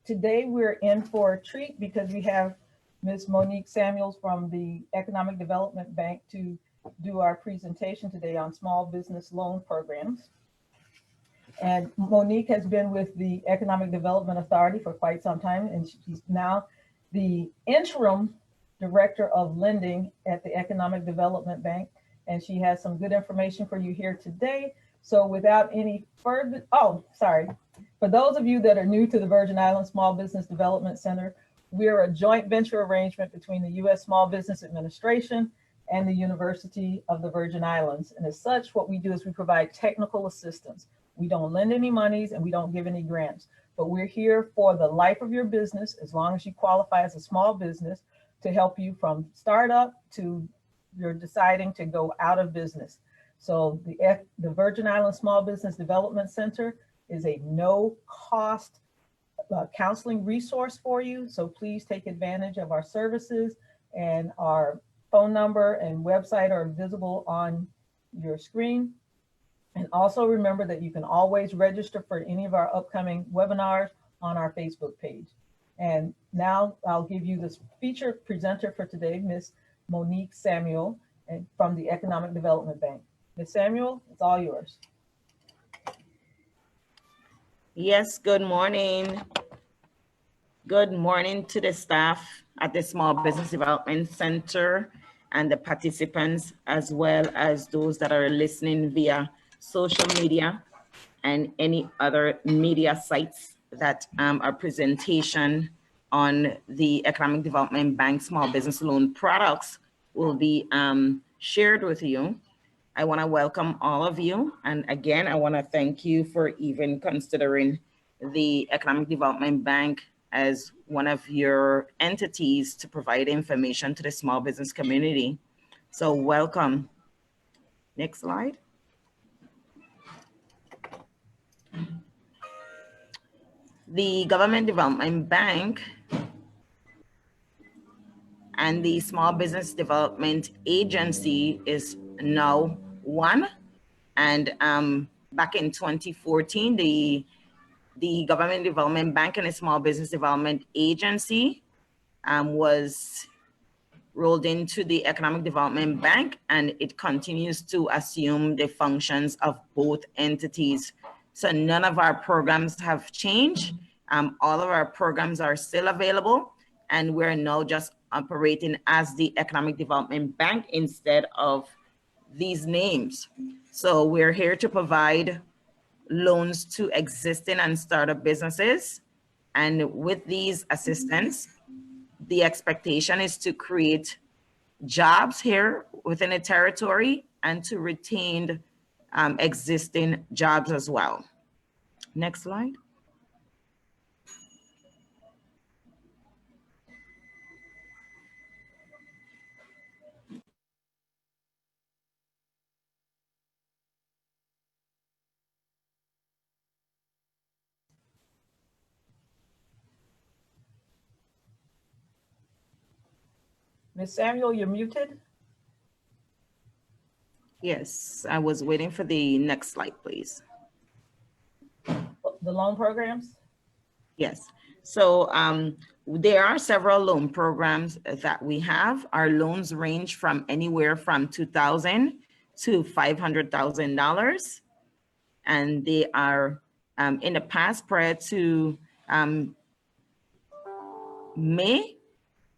today we're in for a treat because we have Ms. Monique Samuels from the Economic Development Bank to do our presentation today on small business loan programs. And Monique has been with the Economic Development Authority for quite some time, and she's now the interim director of lending at the Economic Development Bank. And she has some good information for you here today. So without any further, for those of you that are new to the Virgin Islands Small Business Development Center, we're a joint venture arrangement between the U.S. Small Business Administration and the University of the Virgin Islands. And as such, what we do is we provide technical assistance. We don't lend any monies and we don't give any grants, but we're here for the life of your business, as long as you qualify as a small business, to help you from startup to you're deciding to go out of business. So the Virgin Islands Small Business Development Center is a no-cost counseling resource for you. So please take advantage of our services, and our phone number and website are visible on your screen. And also remember that you can always register for any of our upcoming webinars on our Facebook page. And now I'll give you this featured presenter for today, Ms. Monique Samuel from the Economic Development Bank. Ms. Samuel, it's all yours. Yes, good morning. Good morning to the staff at the Small Business Development Center and the participants, as well as those that are listening via social media and any other media sites that our presentation on the Economic Development Bank Small Business Loan products will be shared with you. I want to welcome all of you. And again, I want to thank you for even considering the Economic Development Bank as one of your entities to provide information to the small business community. So welcome. Next slide. The Government Development Bank and the Small Business Development Agency is now one. And back in 2014, the Government Development Bank and the Small Business Development Agency was rolled into the Economic Development Bank, and it continues to assume the functions of both entities. So none of our programs have changed. All of our programs are still available, and we're now just operating as the Economic Development Bank instead of these names. So we're here to provide loans to existing and startup businesses. And with these assistance, the expectation is to create jobs here within a territory and to retain existing jobs as well. Next slide. Ms. Samuel, you're muted. Yes, I was waiting for the next slide, please. The loan programs? Yes. So there are several loan programs that we have. Our loans range from anywhere from $2,000 to $500,000. And they are in the past, prior to May,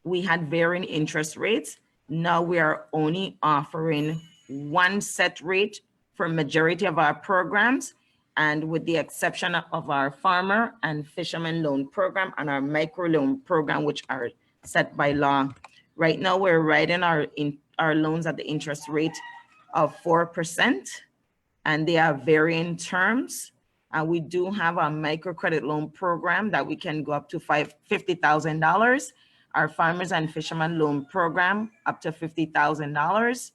we had varying interest rates. Now we are only offering one set rate for majority of our programs, and with the exception of our farmer and fisherman loan program and our micro loan program, which are set by law. Right now we're writing our loans at the interest rate of 4%, and they are varying terms. We do have a microcredit loan program that we can go up to $50,000. Our farmers and fishermen loan program up to $50,000.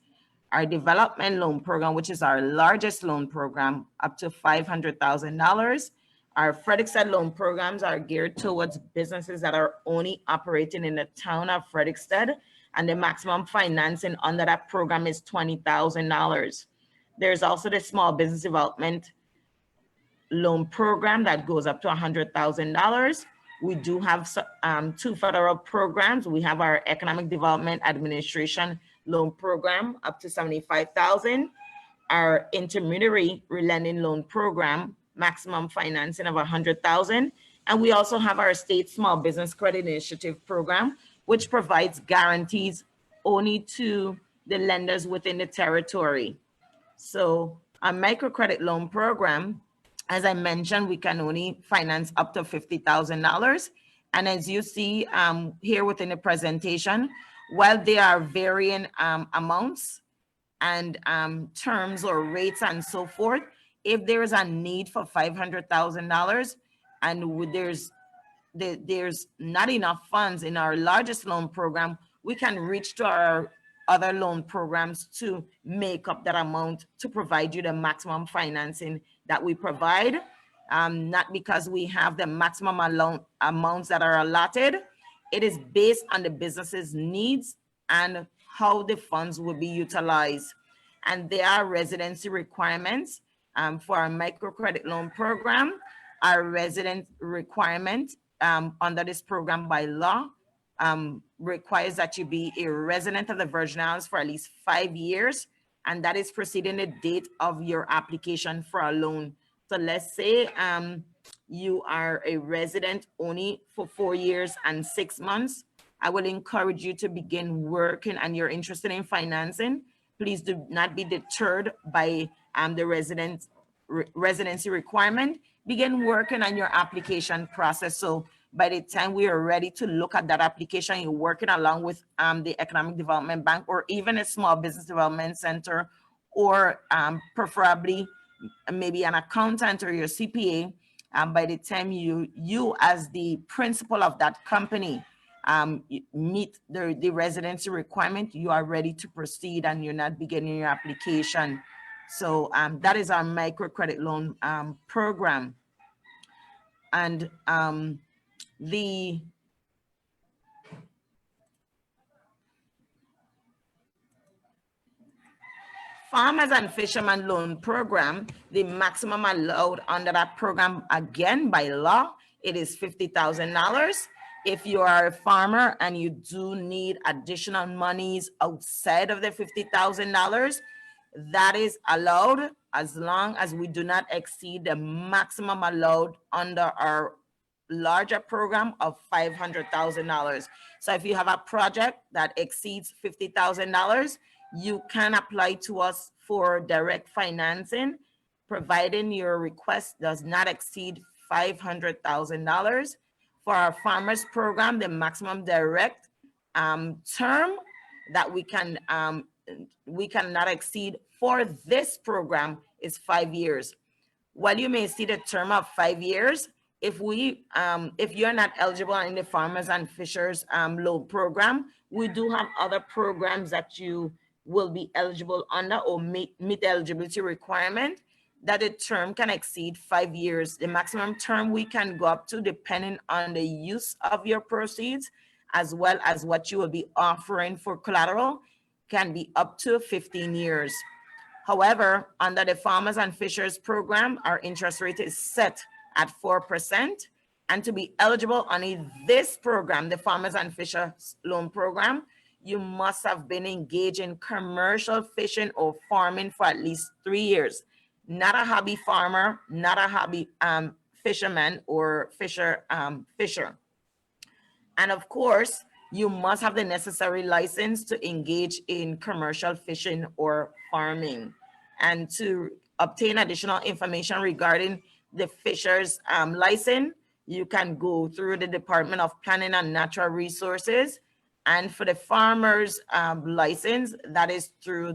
Our development loan program, which is our largest loan program, up to $500,000. Our Frederiksted loan programs are geared towards businesses that are only operating in the town of Frederiksted, and the maximum financing under that program is $20,000. There's also the small business development loan program that goes up to $100,000. We do have two federal programs. We have our Economic Development Administration loan program up to $75,000, our intermediary lending loan program, maximum financing of $100,000. And we also have our state small business credit initiative program, which provides guarantees only to the lenders within the territory. So our microcredit loan program, as I mentioned, we can only finance up to $50,000. And as you see here within the presentation, while there are varying amounts and terms or rates and so forth, if there is a need for $500,000 and there's not enough funds in our largest loan program, we can reach to our other loan programs to make up that amount to provide you the maximum financing that we provide. Not because we have the maximum amounts that are allotted. It is based on the business's needs and how the funds will be utilized. And there are residency requirements for our microcredit loan program. Our resident requirement under this program by law requires that you be a resident of the Virgin Islands for at least 5 years, and that is preceding the date of your application for a loan. So let's say you are a resident only for 4 years and 6 months. I will encourage you to begin working and you're interested in financing. Please do not be deterred by the residency requirement. Begin working on your application process. So by the time we are ready to look at that application, you're working along with the Economic Development Bank or even a small business development center, or preferably maybe an accountant or your CPA. By the time you as the principal of that company meet the residency requirement, you are ready to proceed and you're not beginning your application. So that is our microcredit loan program. And the Farmers and Fishermen Loan Program, the maximum allowed under that program, again by law, it is $50,000. If you are a farmer and you do need additional monies outside of the $50,000, that is allowed as long as we do not exceed the maximum allowed under our larger program of $500,000. So if you have a project that exceeds $50,000, you can apply to us for direct financing, providing your request does not exceed $500,000. For our farmers program, the maximum direct term that we cannot exceed for this program is 5 years. While you may see the term of 5 years, if you're not eligible in the Farmers and Fishers loan program, we do have other programs that you will be eligible under or meet the eligibility requirement that the term can exceed 5 years. The maximum term we can go up to, depending on the use of your proceeds, as well as what you will be offering for collateral, can be up to 15 years. However, under the Farmers and Fishers program, our interest rate is set at 4%. And to be eligible on this program, the Farmers and Fishers loan program, you must have been engaged in commercial fishing or farming for at least 3 years. Not a hobby farmer, not a hobby fisherman or fisher. And of course, you must have the necessary license to engage in commercial fishing or farming. And to obtain additional information regarding the fisher's license, you can go through the Department of Planning and Natural Resources. And for the farmer's license, that is to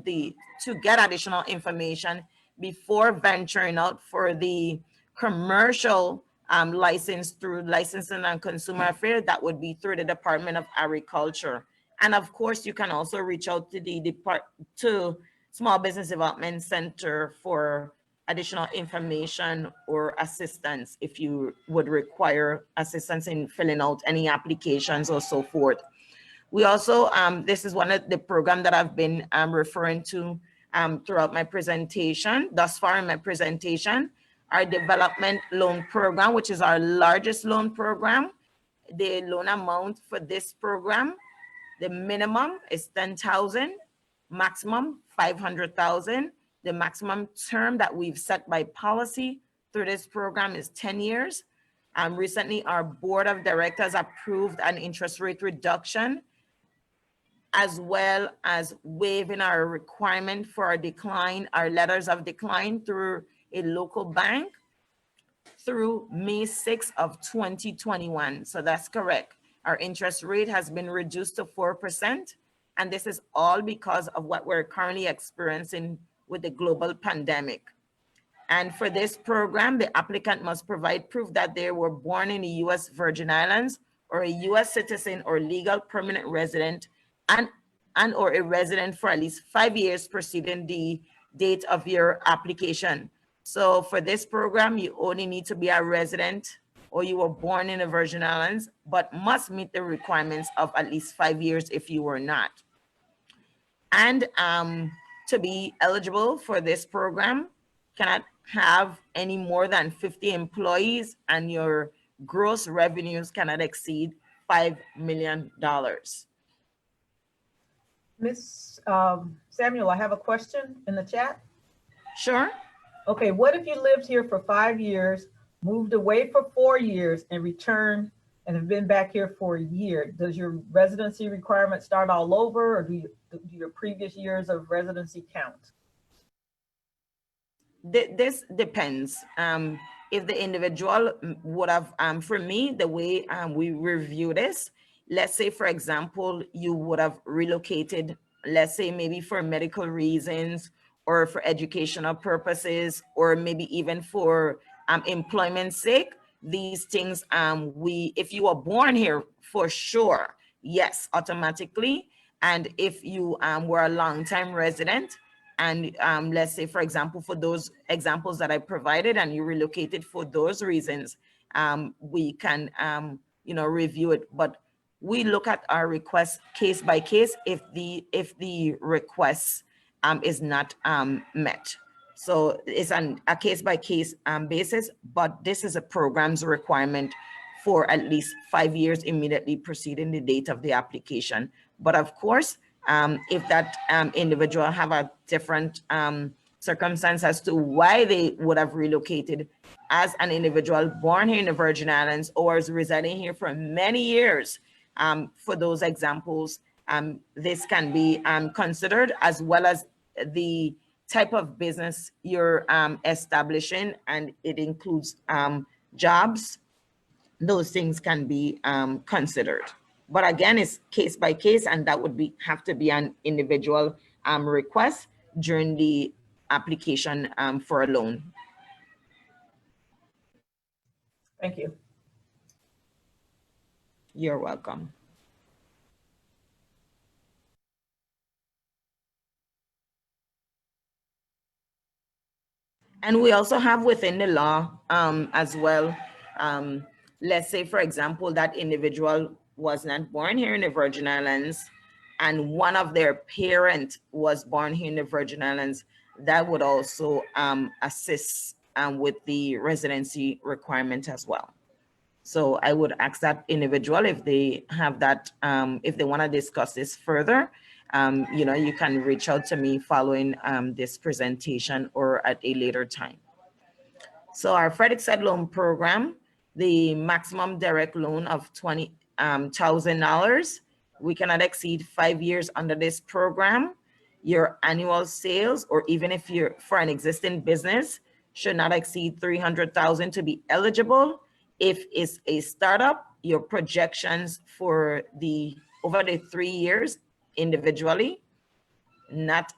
get additional information before venturing out for the commercial license through Licensing and Consumer Affairs, that would be through the Department of Agriculture. And of course, you can also reach out to Small Business Development Center for additional information or assistance if you would require assistance in filling out any applications or so forth. We also, this is one of the programs that I've been referring to throughout my presentation, thus far in my presentation, our development loan program, which is our largest loan program. the loan amount for this program, the minimum is 10,000, maximum 500,000. The maximum term that we've set by policy through this program is 10 years. Recently, our board of directors approved an interest rate reduction, as well as waiving our requirement for our decline, our letters of decline through a local bank through May 6th of 2021. So that's correct. Our interest rate has been reduced to 4%. And this is all because of what we're currently experiencing with the global pandemic. And for this program, the applicant must provide proof that they were born in the U.S. Virgin Islands or a U.S. citizen or legal permanent resident and or a resident for at least 5 years preceding the date of your application. So for this program, you only need to be a resident or you were born in the Virgin Islands, but must meet the requirements of at least 5 years if you were not. And to be eligible for this program, cannot have any more than 50 employees and your gross revenues cannot exceed $5 million. Miss Samuel, I have a question in the chat. Sure. Okay, what if you lived here for 5 years, moved away for 4 years and returned and have been back here for a year? Does your residency requirement start all over, or do your previous years of residency count? This depends. If the individual would have, for me, the way we review this, let's say, for example, you would have relocated, let's say maybe for medical reasons or for educational purposes, or maybe even for employment sake, these things, if you were born here, for sure, yes, automatically. And if you were a long-time resident, and let's say, for example, for those examples that I provided and you relocated for those reasons, we can, review it. But we look at our request case by case if the request is not met. So it's a case by case basis, but this is a program's requirement for at least 5 years immediately preceding the date of the application. But of course, if that individual have a different circumstance as to why they would have relocated as an individual born here in the Virgin Islands or is residing here for many years, for those examples, this can be considered, as well as the type of business you're establishing, and it includes jobs. Those things can be considered. But again, it's case by case, and that would have to be an individual request during the application for a loan. Thank you. You're welcome. And we also have within the law as well, let's say, for example, that individual was not born here in the Virgin Islands and one of their parents was born here in the Virgin Islands, that would also assist with the residency requirement as well. So I would ask that individual if they have that, if they want to discuss this further, you can reach out to me following this presentation or at a later time. So our Frederiksted loan program, the maximum direct loan of $20,000. We cannot exceed 5 years under this program. Your annual sales, or even if you're for an existing business, should not exceed 300,000 to be eligible. If it's a startup, your projections for over the 3 years individually, not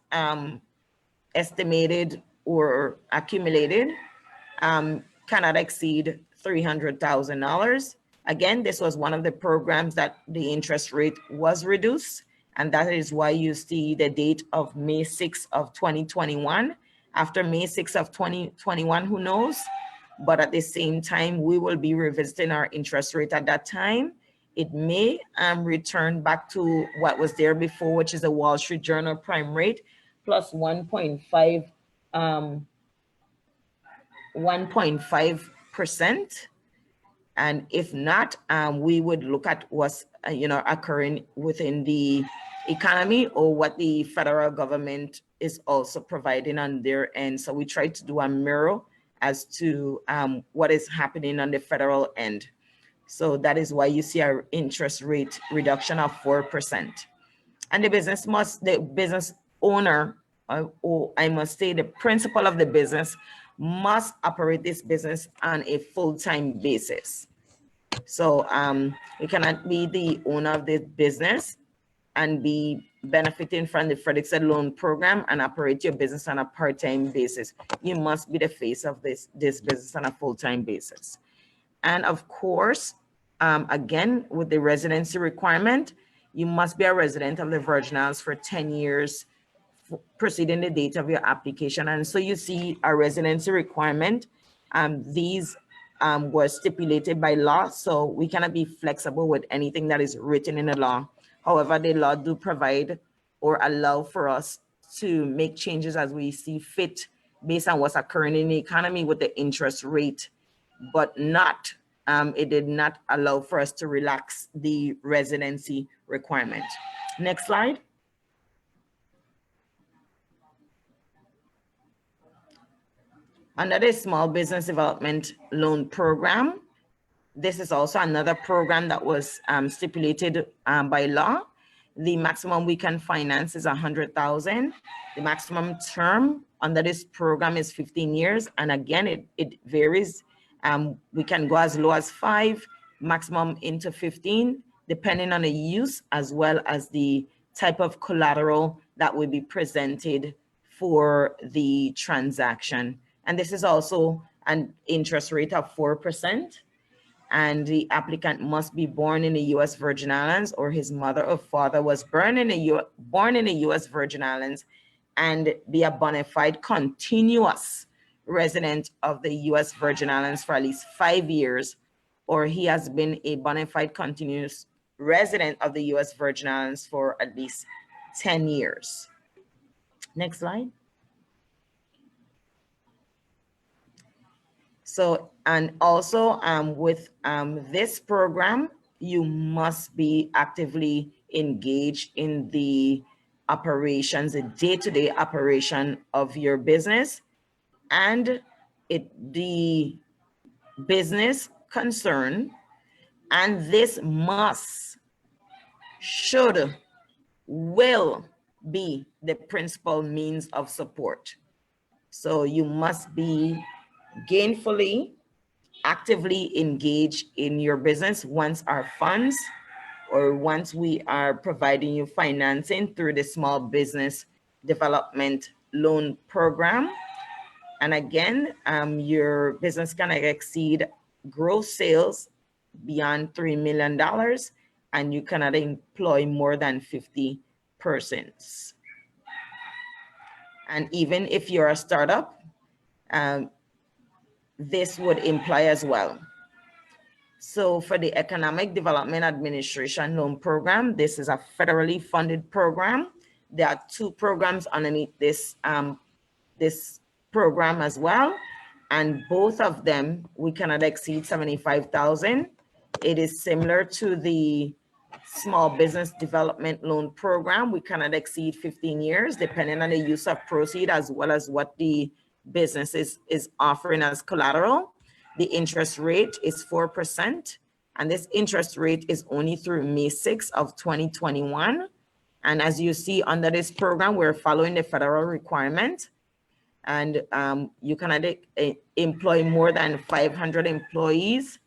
estimated or accumulated, cannot exceed $300,000. Again, this was one of the programs that the interest rate was reduced, and that is why you see the date of May 6th of 2021. After May 6th of 2021, who knows? But at the same time, we will be revisiting our interest rate at that time. It may return back to what was there before, which is the Wall Street Journal prime rate plus 1.5%. And if not, we would look at what's occurring within the economy or what the federal government is also providing on their end. So we try to do a mirror as to what is happening on the federal end. So that is why you see our interest rate reduction of 4%. And the business owner, or I must say the principal of the business, must operate this business on a full-time basis. So you cannot be the owner of this business and be benefiting from the Frederiksted loan program and operate your business on a part-time basis. You must be the face of this business on a full-time basis. And of course, again, with the residency requirement, you must be a resident of the Virgin Islands for 10 years preceding the date of your application. And so you see a residency requirement. These were stipulated by law, so we cannot be flexible with anything that is written in the law. However, the law do provide or allow for us to make changes as we see fit based on what's occurring in the economy with the interest rate, but not, it did not allow for us to relax the residency requirement. Next slide. Under the Small Business Development Loan Program, this is also another program that was stipulated by law. The maximum we can finance is $100,000. The maximum term under this program is 15 years. And again, it varies. We can go as low as 5, maximum into 15, depending on the use as well as the type of collateral that will be presented for the transaction. And this is also an interest rate of 4%. And the applicant must be born in the U.S. Virgin Islands, or his mother or father was born in the U.S. Virgin Islands, and be a bona fide continuous resident of the U.S. Virgin Islands for at least 5 years, or he has been a bona fide continuous resident of the U.S. Virgin Islands for at least 10 years. Next slide. So, and also with this program, you must be actively engaged in the operations, the day-to-day operation of your business, and the business concern, and this should, will be the principal means of support. So you must be gainfully, actively engaged in your business once our funds, or once we are providing you financing through the Small Business Development Loan Program. And again, your business cannot exceed gross sales beyond $3 million, and you cannot employ more than 50 persons. And even if you're a startup, this would imply as well. So for the Economic Development Administration Loan Program, this is a federally funded program. There are 2 programs underneath this, this program as well. And both of them, we cannot exceed $75,000. It is similar to the Small Business Development Loan Program. We cannot exceed 15 years, depending on the use of proceeds as well as what the business is offering as collateral. The interest rate is 4%, and this interest rate is only through May 6th of 2021. And as you see under this program, we're following the federal requirement, and you cannot employ more than 500 employees,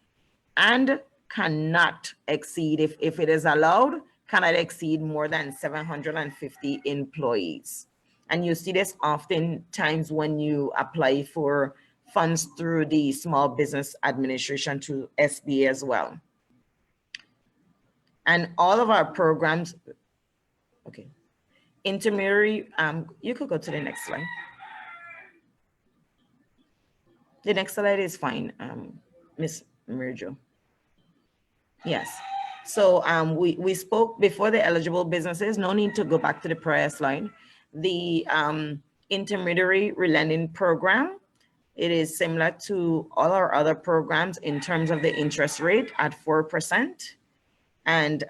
and cannot exceed, if it is allowed, cannot exceed more than 750 employees. And you see this oftentimes when you apply for funds through the Small Business Administration to SBA as well. And all of our programs, okay, intermediary, you could go to the next slide. The next slide is fine, Ms. Mirjo. Yes. So we spoke before the eligible businesses, no need to go back to the prior slide. The intermediary relending program, It is similar to all our other programs in terms of the interest rate at 4%. And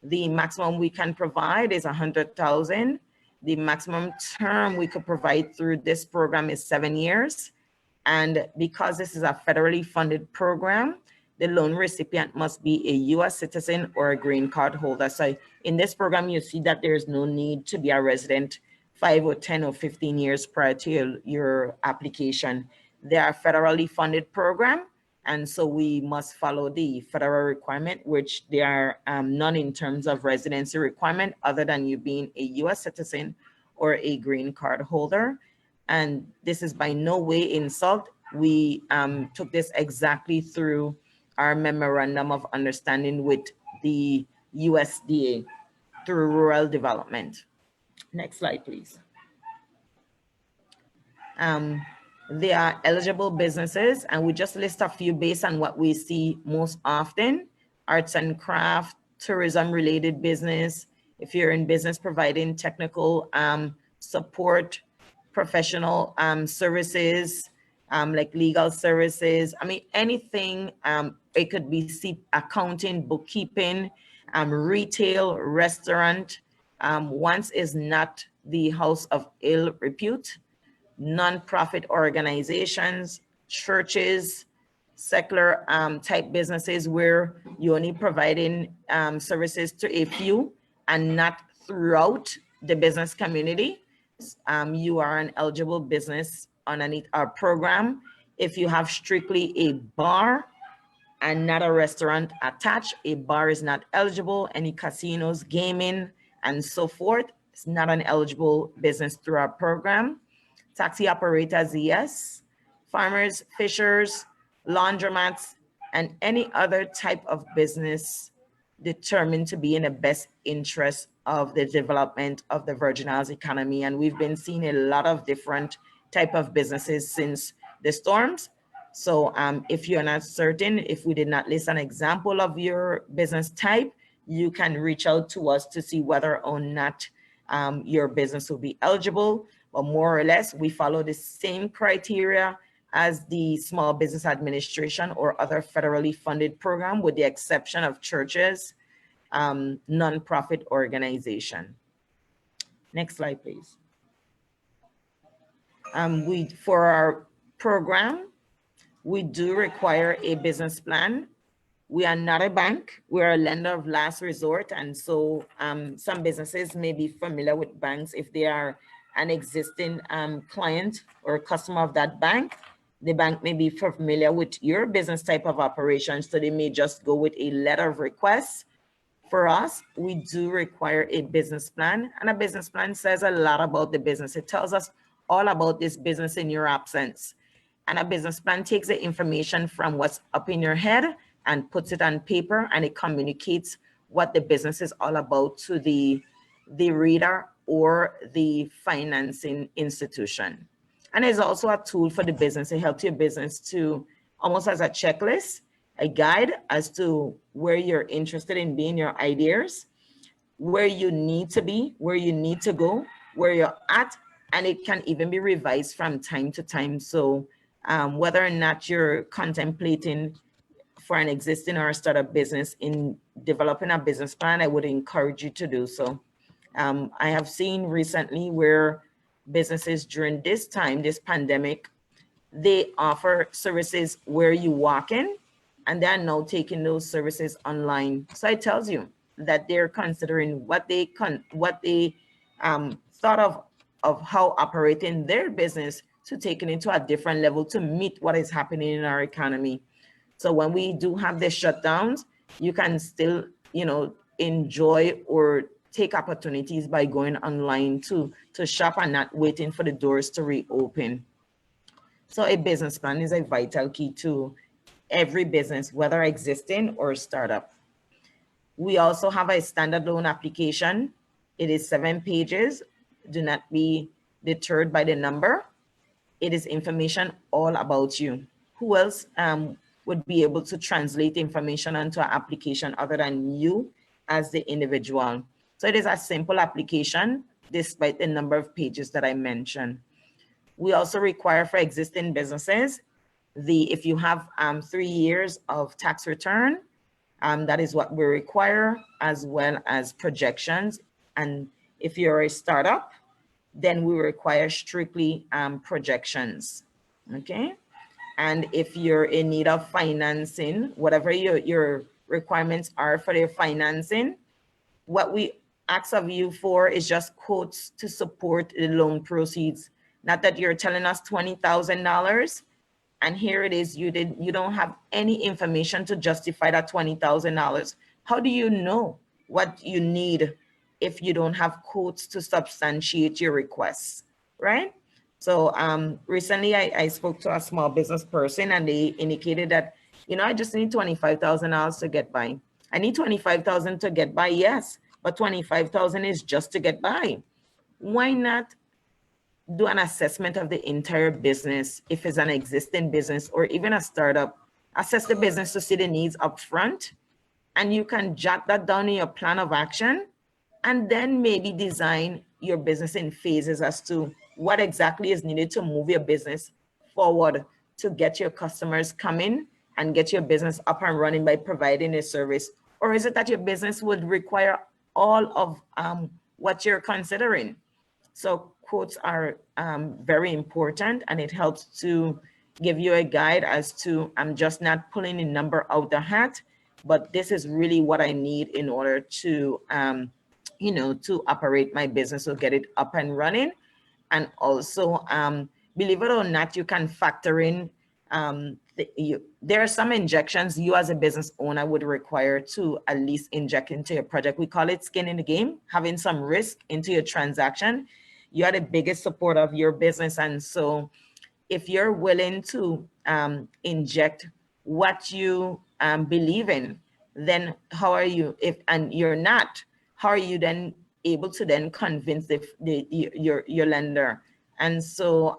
the maximum we can provide is 100,000. The maximum term we could provide through this program is 7 years. And because this is a federally funded program, the loan recipient must be a US citizen or a green card holder. So in this program, you see that there's no need to be a resident 5 or 10 or 15 years prior to your application. They are a federally funded program, and so we must follow the federal requirement, which they are none in terms of residency requirement other than you being a US citizen or a green card holder. And this is by no way insult. We took this exactly through our memorandum of understanding with the USDA through rural development. Next slide, please. They are eligible businesses, and we just list a few based on what we see most often: arts and craft, tourism related business. If you're in business providing technical support, professional services, like legal services. I mean, anything, it could be accounting, bookkeeping, retail, restaurant. Once is not the house of ill repute. Non-profit organizations, churches, secular type businesses where you're only providing services to a few and not throughout the business community. You are an eligible business underneath our program. If you have strictly a bar and not a restaurant attached, a bar is not eligible. Any casinos, gaming, and so forth, it's not an eligible business through our program. Taxi operators, yes. Farmers, fishers, laundromats, and any other type of business determined to be in the best interest of the development of the Virgin Islands economy. And we've been seeing a lot of different type of businesses since the storms. So if you're not certain, if we did not list an example of your business type, you can reach out to us to see whether or not your business will be eligible. But more or less, we follow the same criteria as the Small Business Administration or other federally funded program, with the exception of churches, nonprofit organization. Next slide, please. For our program, we do require a business plan. We are not a bank, we're a lender of last resort. And so some businesses may be familiar with banks if they are an existing client or customer of that bank. The bank may be familiar with your business type of operation, so they may just go with a letter of request. For us, we do require a business plan, and a business plan says a lot about the business. It tells us all about this business in your absence. And a business plan takes the information from what's up in your head and puts it on paper, and it communicates what the business is all about to the reader or the financing institution. And it's also a tool for the business. It helps your business to, almost as a checklist, a guide as to where you're interested in being, your ideas, where you need to be, where you need to go, where you're at, and it can even be revised from time to time. So whether or not you're contemplating for an existing or a startup business in developing a business plan, I would encourage you to do so. I have seen recently where businesses during this time, this pandemic, they offer services where you walk in, and they're now taking those services online. So it tells you that they're considering what they thought of how operating their business to take it into a different level to meet what is happening in our economy. So when we do have the shutdowns, you can still, enjoy or take opportunities by going online to shop and not waiting for the doors to reopen. So a business plan is a vital key to every business, whether existing or startup. We also have a standard loan application. It is 7 pages. Do not be deterred by the number. It is information all about you. Who else would be able to translate information onto an application other than you as the individual? So it is a simple application despite the number of pages that I mentioned. We also require for existing businesses, if you have 3 years of tax return, that is what we require, as well as projections. And if you're a startup, then we require strictly projections, okay? And if you're in need of financing, whatever your requirements are for your financing, what we ask of you for is just quotes to support the loan proceeds. Not that you're telling us $20,000 and here it is, you don't have any information to justify that $20,000. How do you know what you need if you don't have quotes to substantiate your requests, right? So recently I spoke to a small business person and they indicated that, I just need $25,000 to get by. I need 25,000 to get by, yes, but 25,000 is just to get by. Why not do an assessment of the entire business if it's an existing business or even a startup? Assess the business to see the needs up front, and you can jot that down in your plan of action, and then maybe design your business in phases as to what exactly is needed to move your business forward to get your customers coming and get your business up and running by providing a service. Or is it that your business would require all of what you're considering? So quotes are very important, and it helps to give you a guide as to, I'm just not pulling a number out the hat, but this is really what I need in order to, to operate my business or get it up and running. And also, believe it or not, you can factor in, there are some injections you as a business owner would require to at least inject into your project. We call it skin in the game, having some risk into your transaction. You are the biggest support of your business. And so if you're willing to inject what you believe in, then how are you, and you're not, how are you then able to then convince your lender? And so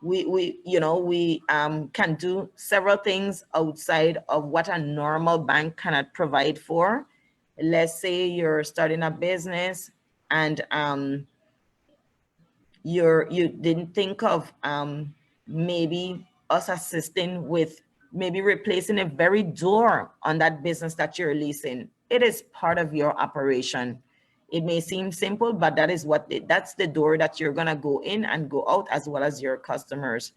we can do several things outside of what a normal bank cannot provide for. Let's say you're starting a business and you didn't think of maybe us assisting with maybe replacing a very door on that business that you're leasing. It is part of your operation. It may seem simple, but that's the door that you're gonna go in and go out, as well as your customers.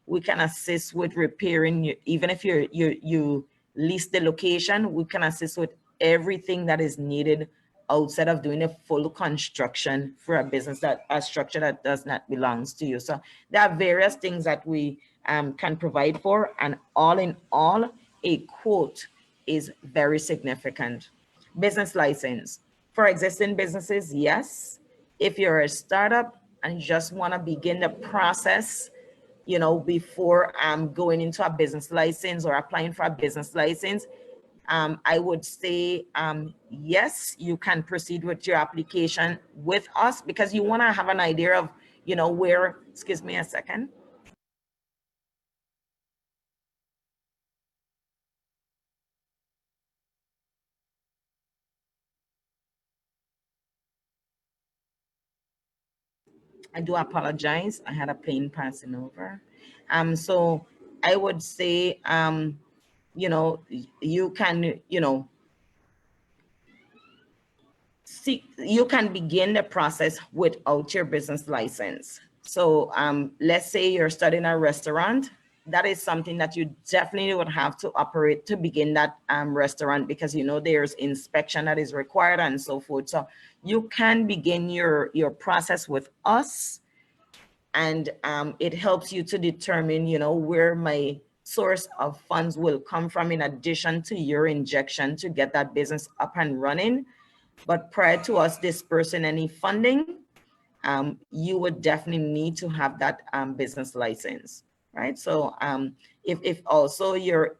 We can assist with repairing, even if you lease the location, we can assist with everything that is needed outside of doing a full construction for a business, that a structure that does not belongs to you. So there are various things that we can provide for, and all in all, a quote is very significant. Business license for existing businesses, yes. If you're a startup and you just want to begin the process, before going into a business license or applying for a business license, I would say, yes, you can proceed with your application with us, because you want to have an idea of, where, excuse me a second. I do apologize. I had a plane passing over. So I would say, you can, you can begin the process without your business license. So let's say you're starting a restaurant. That is something that you definitely would have to operate to begin that restaurant, because there's inspection that is required and so forth. So you can begin your process with us, and it helps you to determine, where my source of funds will come from, in addition to your injection to get that business up and running. But prior to us dispersing any funding, you would definitely need to have that business license, right? So if also you're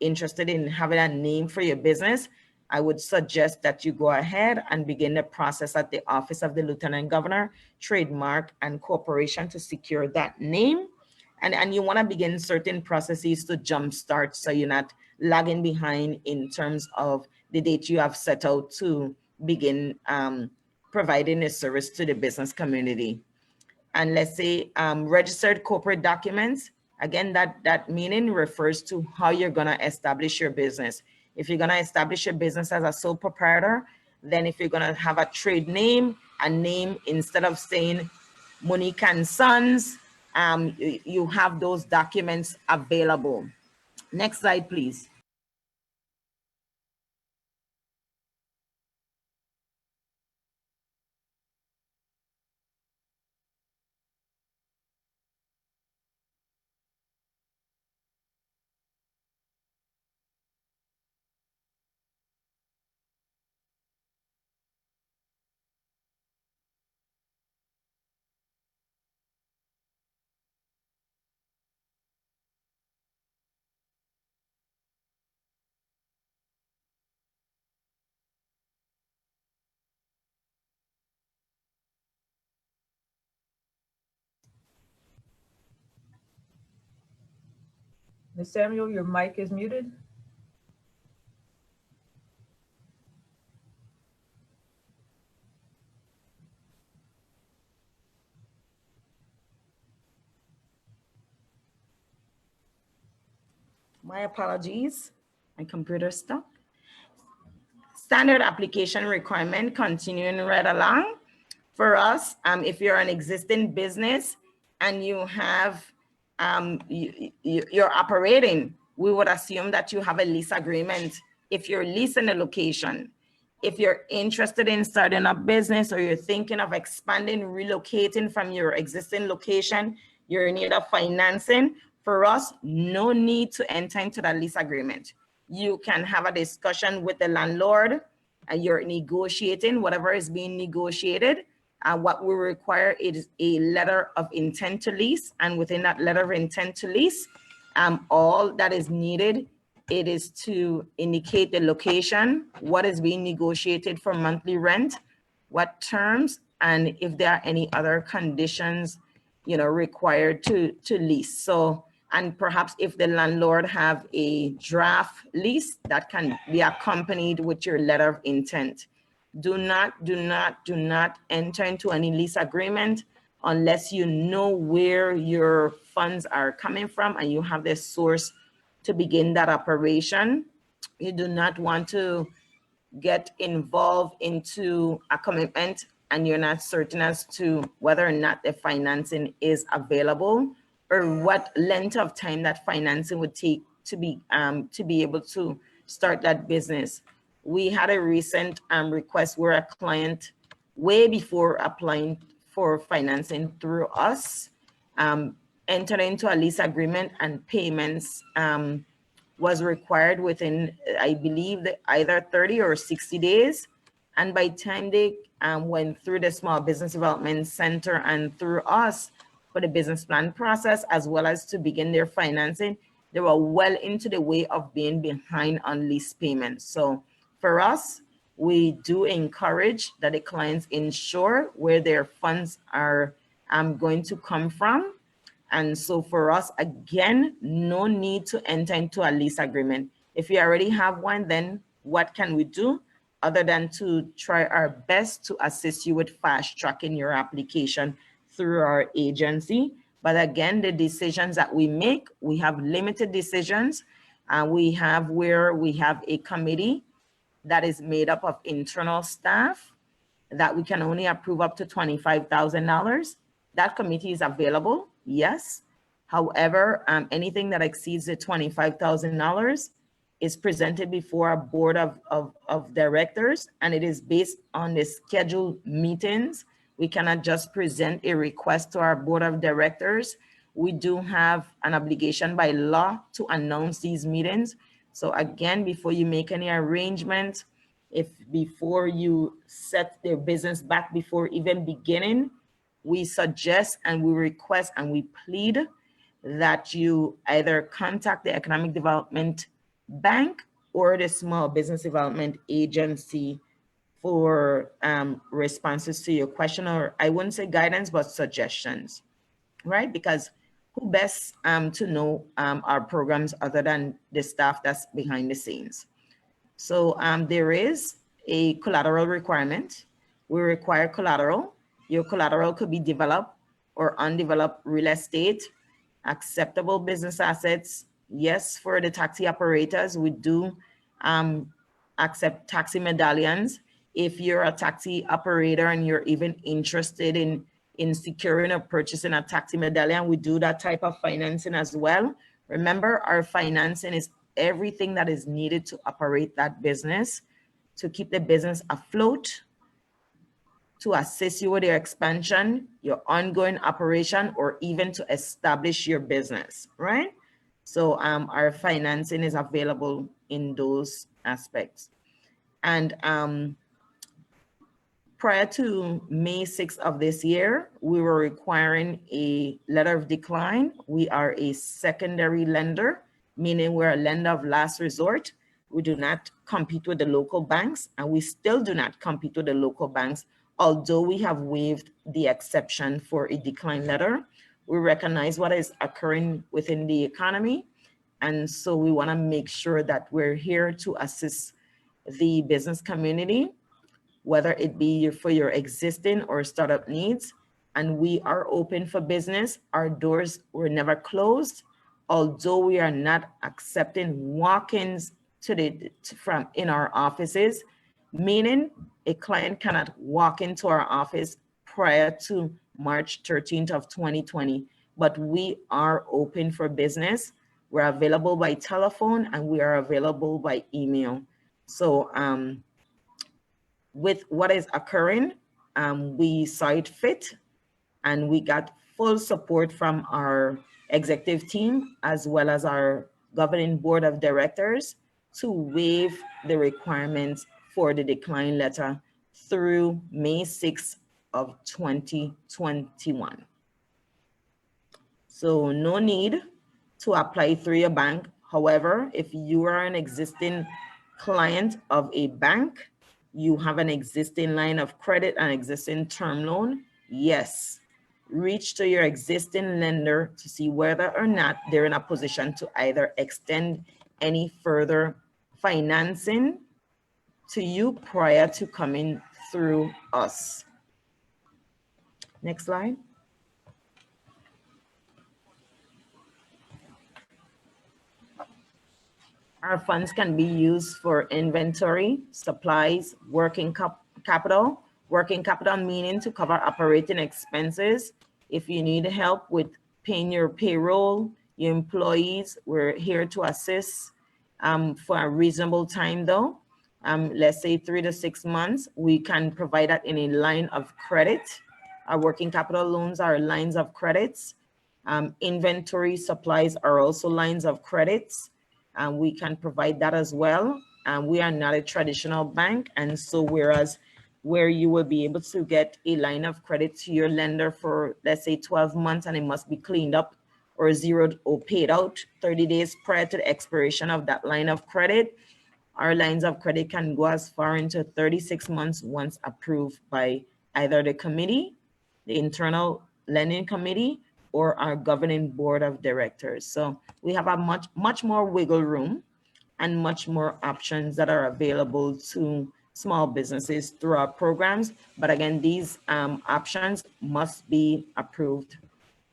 interested in having a name for your business, I would suggest that you go ahead and begin the process at the Office of the Lieutenant Governor, Trademark and Corporation, to secure that name. And you want to begin certain processes to jumpstart, so you're not lagging behind in terms of the date you have set out to begin providing a service to the business community. and let's say registered corporate documents. Again, that meaning refers to how you're gonna establish your business. If you're gonna establish your business as a sole proprietor, then if you're gonna have a trade name, a name instead of saying Monique and Sons, you have those documents available. Next slide, please. Ms. Samuel, your mic is muted. My apologies, my computer stuck. Standard application requirement, continuing right along. For us, if you're an existing business and you have, you're operating, we would assume that you have a lease agreement. If you're leasing a location, if you're interested in starting a business or you're thinking of expanding, relocating from your existing location, you're in need of financing. For us, no need to enter into that lease agreement. You can have a discussion with the landlord and you're negotiating whatever is being negotiated. What we require is a letter of intent to lease. And within that letter of intent to lease, all that is needed, it is to indicate the location, what is being negotiated for monthly rent, what terms, and if there are any other conditions, required to lease. So, and perhaps if the landlord have a draft lease that can be accompanied with your letter of intent. Do not enter into any lease agreement unless you know where your funds are coming from and you have the source to begin that operation. You do not want to get involved into a commitment and you're not certain as to whether or not the financing is available or what length of time that financing would take to be able to start that business. We had a recent request where a client, way before applying for financing through us, entered into a lease agreement and payments was required within, I believe, either 30 or 60 days. And by the time they went through the Small Business Development Center and through us for the business plan process, as well as to begin their financing, they were well into the way of being behind on lease payments. So for us, we do encourage that the clients ensure where their funds are going to come from. And so for us, again, no need to enter into a lease agreement. If you already have one, then what can we do other than to try our best to assist you with fast tracking your application through our agency? But again, the decisions that we make, we have limited decisions. We have a committee that is made up of internal staff that we can only approve up to $25,000. That committee is available, yes. However, anything that exceeds the $25,000 is presented before a board of directors, and it is based on the scheduled meetings. We cannot just present a request to our board of directors. We do have an obligation by law to announce these meetings. So again, before you make any arrangements, before you set their business back before even beginning, we suggest and we request and we plead that you either contact the Economic Development Bank or the Small Business Development Agency for responses to your question, or I wouldn't say guidance, but suggestions, right? Because who best to know our programs other than the staff that's behind the scenes? So there is a collateral requirement. We require collateral. Your collateral could be developed or undeveloped real estate, acceptable business assets. Yes, for the taxi operators, we do accept taxi medallions. If you're a taxi operator and you're even interested in securing or purchasing a taxi medallion, we do that type of financing as well. Remember, our financing is everything that is needed to operate that business, to keep the business afloat, to assist you with your expansion, your ongoing operation, or even to establish your business, right? So our financing is available in those aspects. And prior to May 6th of this year, we were requiring a letter of decline. We are a secondary lender, meaning we're a lender of last resort. We do not compete with the local banks, and we still do not compete with the local banks, although we have waived the exception for a decline letter. We recognize what is occurring within the economy, and so we want to make sure that we're here to assist the business community, whether it be for your existing or startup needs. And we are open for business. Our doors were never closed, although we are not accepting walk-ins from in our offices, meaning a client cannot walk into our office prior to March 13th of 2020. But we are open for business. We're available by telephone and we are available by email. So with what is occurring, we saw it fit, and we got full support from our executive team as well as our governing board of directors to waive the requirements for the decline letter through May 6th of 2021. So no need to apply through your bank. However, if you are an existing client of a bank, you have an existing line of credit, an existing term loan, yes, reach to your existing lender to see whether or not they're in a position to either extend any further financing to you prior to coming through us. Next slide. Our funds can be used for inventory, supplies, working capital. Working capital meaning to cover operating expenses. If you need help with paying your payroll, your employees, we're here to assist for a reasonable time though. Let's say 3 to 6 months, we can provide that in a line of credit. Our working capital loans are lines of credits. Inventory supplies are also lines of credits. We can provide that as well. We are not a traditional bank, and so whereas where you will be able to get a line of credit to your lender for, let's say 12 months, and it must be cleaned up or zeroed or paid out 30 days prior to the expiration of that line of credit, our lines of credit can go as far into 36 months once approved by either the committee, the internal lending committee, or our governing board of directors. So we have a much more wiggle room and much more options that are available to small businesses through our programs. But again, these options must be approved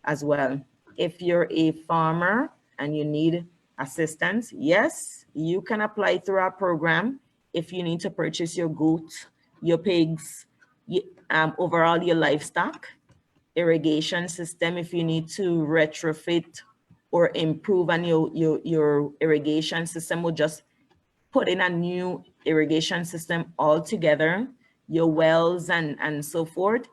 as well. If you're a farmer and you need assistance, yes, you can apply through our program. If you need to purchase your goats, your pigs, overall your livestock, irrigation system, if you need to retrofit or improve on your irrigation system, or just put in a new irrigation system altogether, your wells and so forth,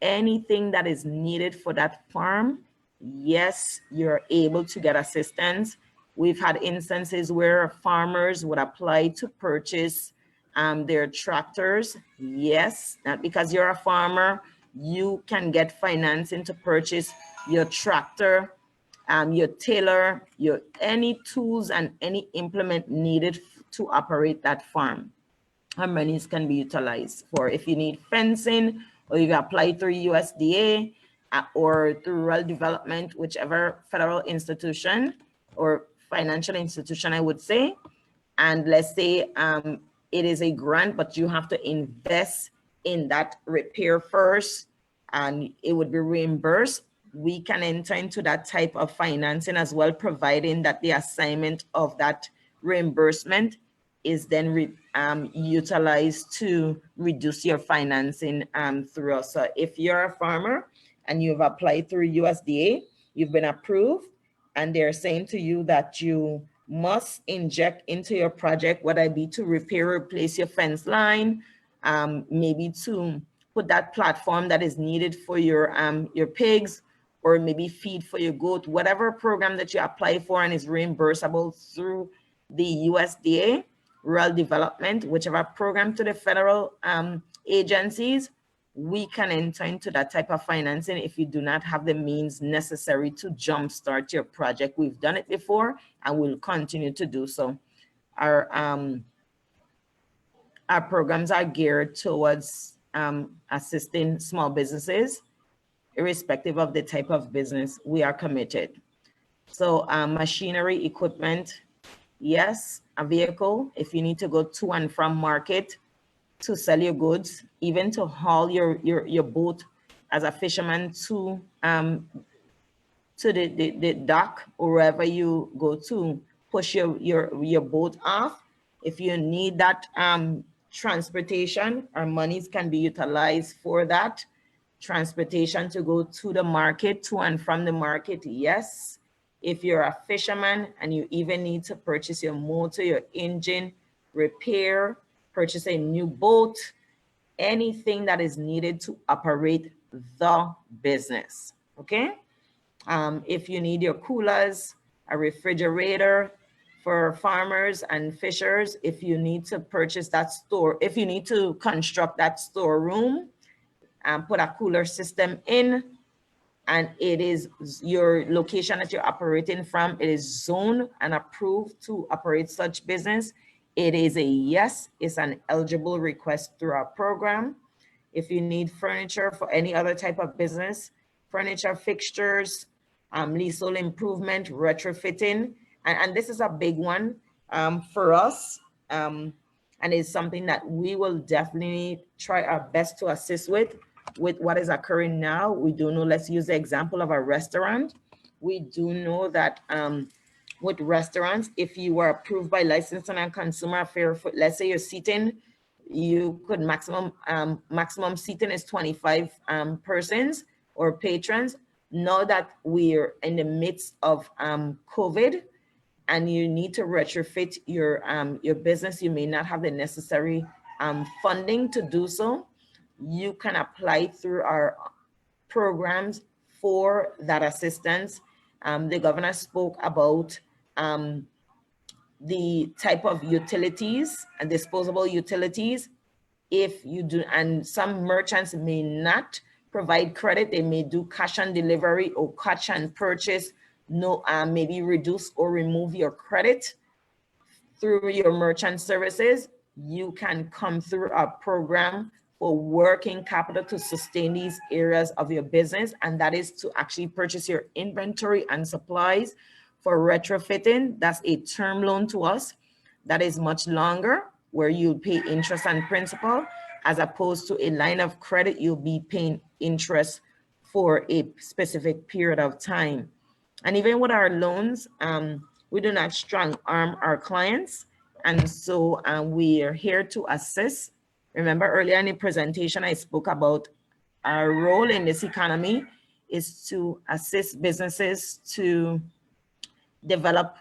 anything that is needed for that farm, yes, you're able to get assistance. We've had instances where farmers would apply to purchase their tractors. Yes, not because you're a farmer, you can get financing to purchase your tractor, your tiller, your any tools and any implement needed to operate that farm. Our monies can be utilized for if you need fencing, or you apply through USDA or through rural development, whichever federal institution or financial institution, I would say. And let's say it is a grant, but you have to invest in that repair first, and it would be reimbursed. we can enter into that type of financing as well, providing that the assignment of that reimbursement is then utilized to reduce your financing through us. So if you're a farmer and you've applied through USDA, you've been approved, and they're saying to you that you must inject into your project, whether it be to repair or replace your fence line, maybe to put that platform that is needed for your pigs, or maybe feed for your goat, whatever program that you apply for and is reimbursable through the USDA, rural development, whichever program to the federal agencies, we can enter into that type of financing if you do not have the means necessary to jumpstart your project. We've done it before and we'll continue to do so. Our programs are geared towards assisting small businesses, irrespective of the type of business. We are committed. So machinery, equipment, yes, a vehicle, if you need to go to and from market to sell your goods, even to haul your boat as a fisherman to the dock or wherever you go to push your boat off. If you need that transportation, our monies can be utilized for that. Transportation to go to the market, to and from the market, yes. If you're a fisherman and you even need to purchase your motor, your engine, repair, purchase a new boat, anything that is needed to operate the business, okay? If you need your coolers, a refrigerator for farmers and fishers, if you need to purchase that store, if you need to construct that storeroom, put a cooler system in, and it is your location that you're operating from, it is zoned and approved to operate such business, it is a yes, it's an eligible request through our program. If you need furniture for any other type of business, furniture, fixtures, leasehold improvement, retrofitting, and this is a big one for us, and it's something that we will definitely try our best to assist with what is occurring now. We do know, let's use the example of a restaurant. We do know that with restaurants, if you were approved by Licensing and Consumer Affairs, let's say you're seating, you could maximum seating is 25 persons or patrons. Now that we're in the midst of COVID and you need to retrofit your business, you may not have the necessary funding to do so. You can apply through our programs for that assistance. The governor spoke about the type of utilities and disposable utilities. If you do, and some merchants may not provide credit, they may do cash on delivery or cash on purchase, maybe reduce or remove your credit through your merchant services. You can come through our program for working capital to sustain these areas of your business, and that is to actually purchase your inventory and supplies. For retrofitting, that's a term loan to us that is much longer, where you'll pay interest and principal, as opposed to a line of credit, you'll be paying interest for a specific period of time. And even with our loans, we do not strong arm our clients, and so we are here to assist. Remember earlier in the presentation, I spoke about our role in this economy is to assist businesses to develop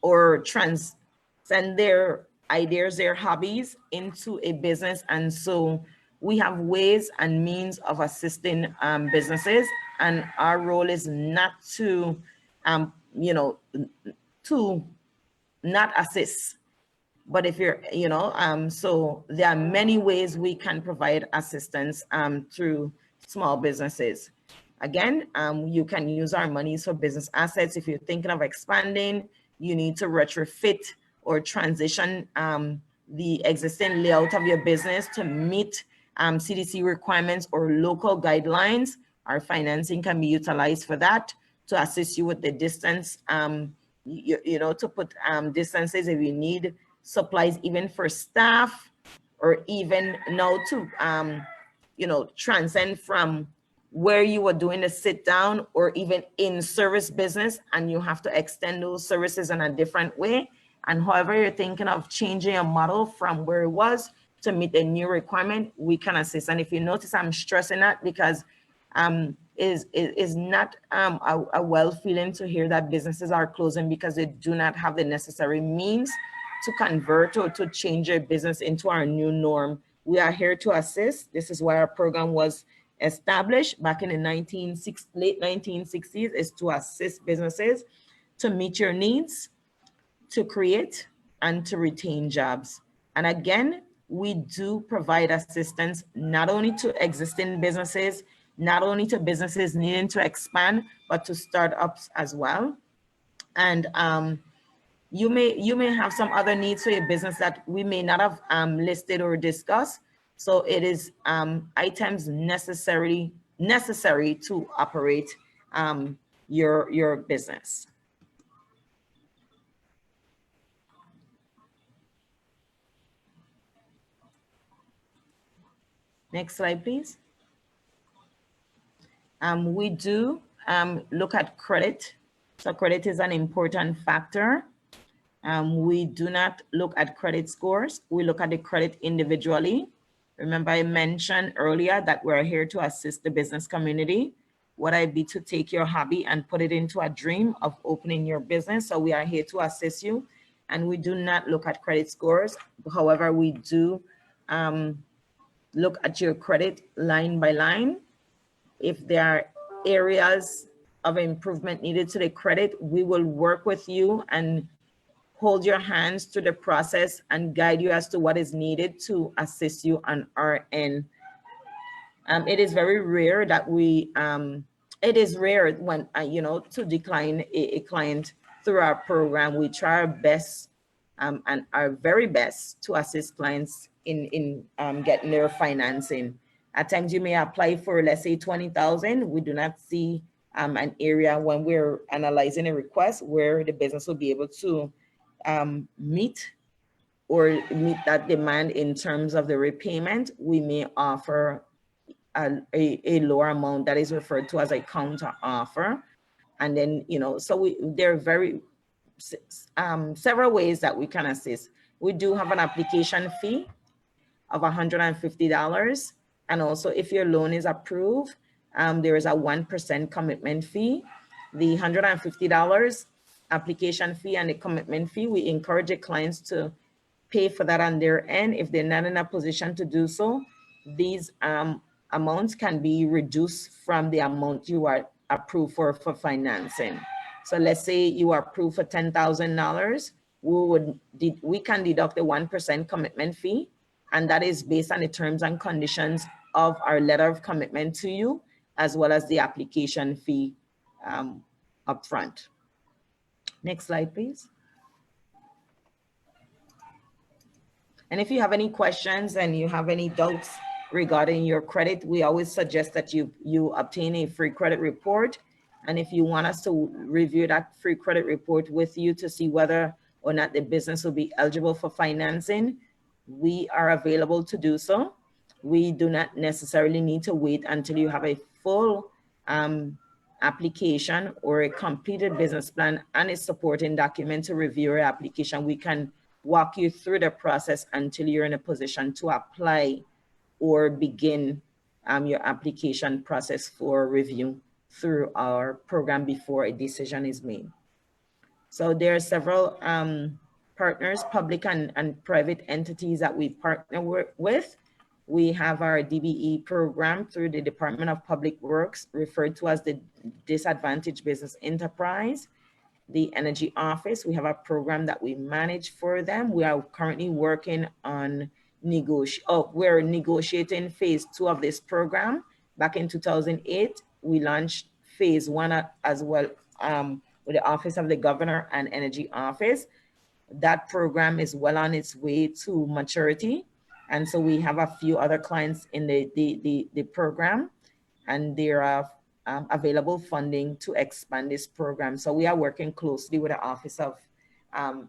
or transcend their ideas, their hobbies into a business. And so we have ways and means of assisting businesses, and our role is not to, to not assist. But if you're, so there are many ways we can provide assistance through small businesses. Again, you can use our monies for business assets. If you're thinking of expanding, you need to retrofit or transition the existing layout of your business to meet CDC requirements or local guidelines. Our financing can be utilized for that, to assist you with the distance, to put distances if you need supplies, even for staff, or even now to, transcend from where you were doing a sit down or even in service business and you have to extend those services in a different way. And however you're thinking of changing a model from where it was to meet the new requirement, we can assist. And if you notice, I'm stressing that because is not a well feeling to hear that businesses are closing because they do not have the necessary means to convert or to change their business into our new norm. We are here to assist. This is why our program was established back in the late 1960s, is to assist businesses to meet your needs, to create and to retain jobs. And again, we do provide assistance not only to existing businesses, not only to businesses needing to expand, but to startups as well. And you may have some other needs for your business that we may not have listed or discussed. So it is items necessary to operate your business. Next slide, please. We do look at credit. So credit is an important factor. We do not look at credit scores. We look at the credit individually. Remember, I mentioned earlier that we're here to assist the business community. Would I be to take your hobby and put it into a dream of opening your business? So we are here to assist you. And we do not look at credit scores. However, we do look at your credit line by line. If there are areas of improvement needed to the credit, we will work with you and hold your hands through the process and guide you as to what is needed to assist you on our end. It is very rare that it is rare when, to decline a client through our program. We try our best and our very best to assist clients in getting their financing. At times you may apply for, let's say, 20,000. We do not see an area when we're analyzing a request where the business will be able to meet that demand in terms of the repayment. We may offer a lower amount that is referred to as a counter offer. And then, so there are several ways that we can assist. We do have an application fee of $150. And also if your loan is approved, there is a 1% commitment fee. The $150 application fee and the commitment fee, we encourage the clients to pay for that on their end. If they're not in a position to do so, these amounts can be reduced from the amount you are approved for financing. So let's say you are approved for $10,000, we can deduct the 1% commitment fee, and that is based on the terms and conditions of our letter of commitment to you, as well as the application fee upfront. Next slide, please. And if you have any questions and you have any doubts regarding your credit, we always suggest that you obtain a free credit report. And if you want us to review that free credit report with you to see whether or not the business will be eligible for financing, we are available to do so. We do not necessarily need to wait until you have a full application or a completed business plan and a supporting document to review your application. We can walk you through the process until you're in a position to apply or begin your application process for review through our program before a decision is made. So there are several partners, public and private entities that we partner with. We have our DBE program through the Department of Public Works, referred to as the Disadvantaged Business Enterprise. The Energy Office, we have a program that we manage for them. We are currently working on we're negotiating phase 2 of this program. Back in 2008, we launched phase 1 as well with the Office of the Governor and Energy Office. That program is well on its way to maturity. And so we have a few other clients in the program, and there are available funding to expand this program. So we are working closely with the Office of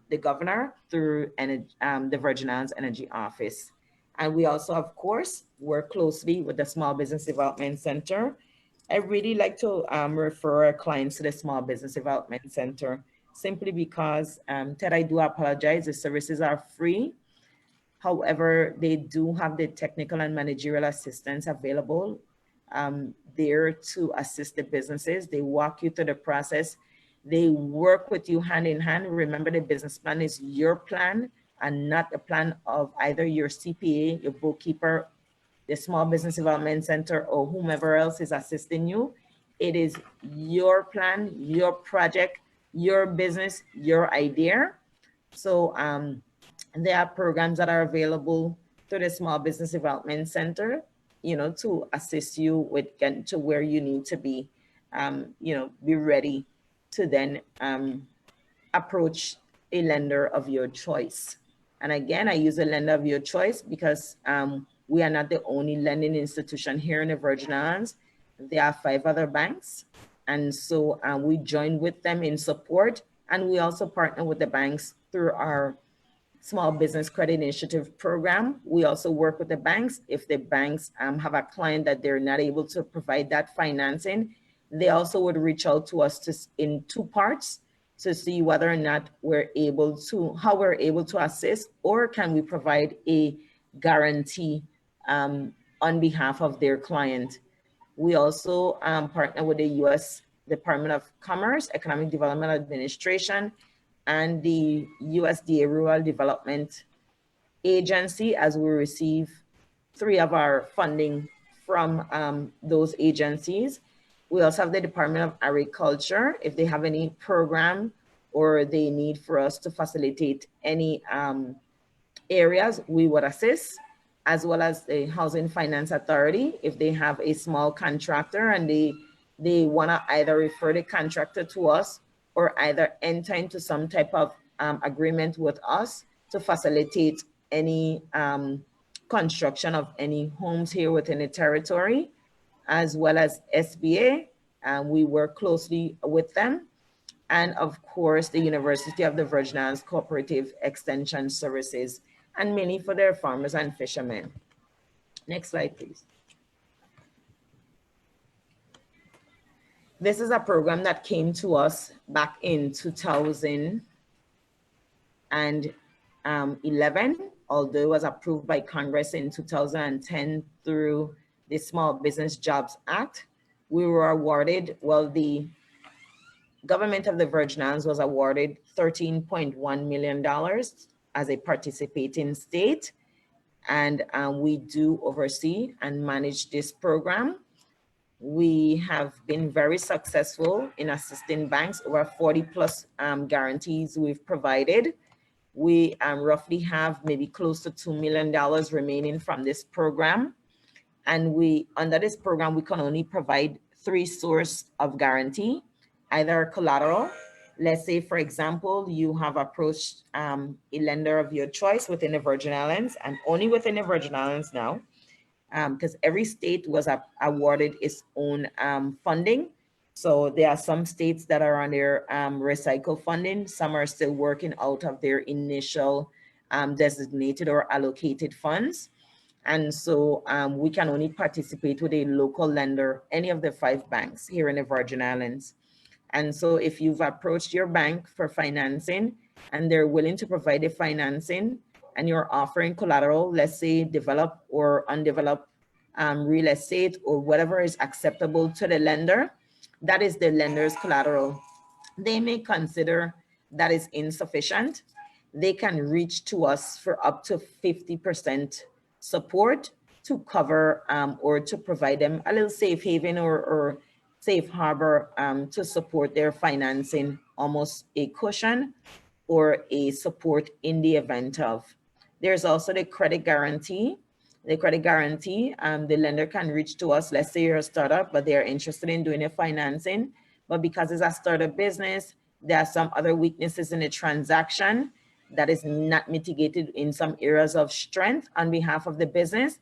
the Governor through the Virgin Islands Energy Office. And we also, of course, work closely with the Small Business Development Center I really like to refer our clients to the Small Business Development Center simply because, Ted, I do apologize, the services are free. However, they do have the technical and managerial assistance available there to assist the businesses. They walk you through the process. They work with you hand in hand. Remember, the business plan is your plan and not the plan of either your CPA, your bookkeeper, the Small Business Development Center, or whomever else is assisting you. It is your plan, your project, your business, your idea. So there are programs that are available through the Small Business Development Center, to assist you with getting to where you need to be, be ready to then approach a lender of your choice. And again, I use a lender of your choice because we are not the only lending institution here in the Virgin Islands. There are 5 other banks. And so we join with them in support. And we also partner with the banks through our Small Business Credit Initiative program. We also work with the banks. If the banks have a client that they're not able to provide that financing, they also would reach out to us in 2 parts to see whether or not how we're able to assist, or can we provide a guarantee on behalf of their client. We also partner with the U.S. Department of Commerce, Economic Development Administration, and the USDA Rural Development Agency, as we receive 3 of our funding from those agencies. We also have the Department of Agriculture. If they have any program or they need for us to facilitate any areas, we would assist, as well as the Housing Finance Authority. If they have a small contractor and they want to either refer the contractor to us or either enter into some type of agreement with us to facilitate any construction of any homes here within the territory, as well as SBA. We work closely with them. And of course, the University of the Virgin Islands Cooperative Extension Services, and mainly for their farmers and fishermen. Next slide, please. This is a program that came to us back in 2011, although it was approved by Congress in 2010 through the Small Business Jobs Act. We were awarded, the government of the Virgin Islands was awarded $13.1 million as a participating state. And we do oversee and manage this program. We have been very successful in assisting banks, over 40 plus guarantees we've provided. We roughly have maybe close to $2 million remaining from this program. And under this program, we can only provide 3 sources of guarantee, either collateral. Let's say, for example, you have approached a lender of your choice within the Virgin Islands, and only within the Virgin Islands now, because every state was awarded its own funding. So there are some states that are on their recycle funding. Some are still working out of their initial designated or allocated funds. And so we can only participate with a local lender, any of the 5 banks here in the Virgin Islands. And so if you've approached your bank for financing and they're willing to provide the financing and you're offering collateral, let's say developed or undeveloped real estate or whatever is acceptable to the lender, that is the lender's collateral. They may consider that is insufficient. They can reach to us for up to 50% support to cover or to provide them a little safe haven or safe harbor to support their financing, almost a cushion or a support in the event of. There's also the credit guarantee. The credit guarantee, the lender can reach to us. Let's say you're a startup, but they're interested in doing a financing, but because it's a startup business, there are some other weaknesses in the transaction that is not mitigated in some areas of strength on behalf of the business.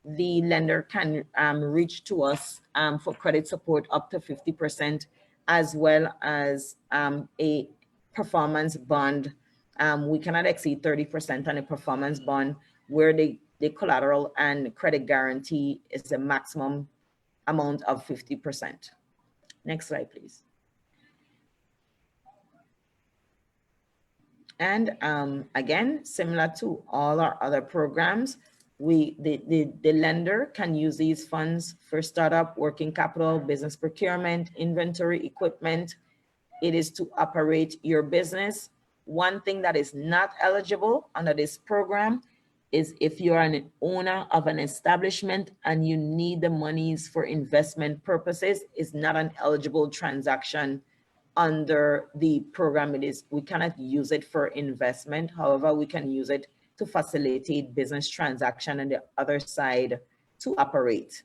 The lender can reach to us for credit support up to 50%, as well as a performance bond. We cannot exceed 30% on a performance bond, where the collateral and credit guarantee is the maximum amount of 50%. Next slide, please. And again, similar to all our other programs, the lender can use these funds for startup, working capital, business procurement, inventory, equipment. It is to operate your business. One thing that is not eligible under this program is if you're an owner of an establishment and you need the monies for investment purposes, is not an eligible transaction under the program. We cannot use it for investment. However, we can use it to facilitate business transaction and the other side to operate.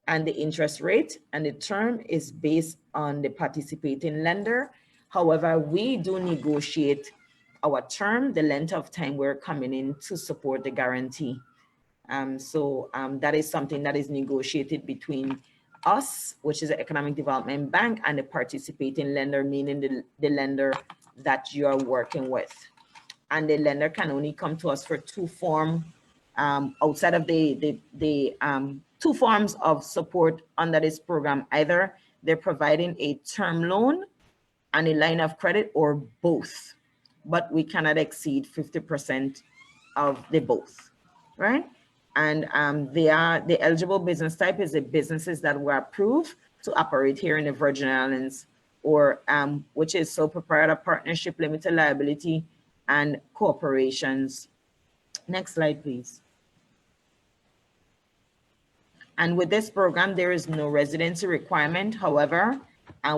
And the interest rate and the term is based on the participating lender. However, we do negotiate our term, the length of time we're coming in to support the guarantee. That is something that is negotiated between us, which is the Economic Development Bank, and the participating lender, meaning the lender that you are working with. And the lender can only come to us for two forms outside of the two forms of support under this program. Either they're providing a term loan and a line of credit, or both, but we cannot exceed 50% of the both, right? And the eligible business type is the businesses that were approved to operate here in the Virgin Islands, or which is sole proprietor, partnership, limited liability, and corporations. Next slide, please. And with this program, there is no residency requirement. However,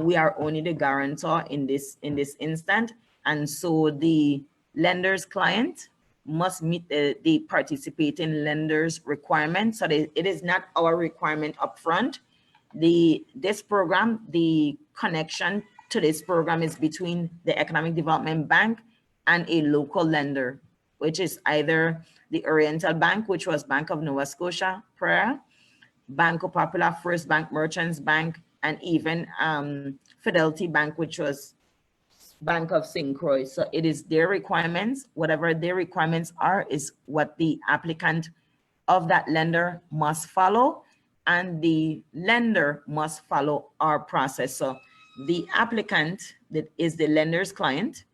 we are only the guarantor in this instant. And so the lender's client must meet the participating lender's requirements. So it is not our requirement upfront. This program, the connection to this program is between the Economic Development Bank and a local lender, which is either the Oriental Bank, which was Bank of Nova Scotia prior, Banco Popular, First Bank, Merchants Bank, and even Fidelity Bank, which was Bank of St. Croix. So it is their requirements. Whatever their requirements are is what the applicant of that lender must follow, and the lender must follow our process. So the applicant that is the lender's client,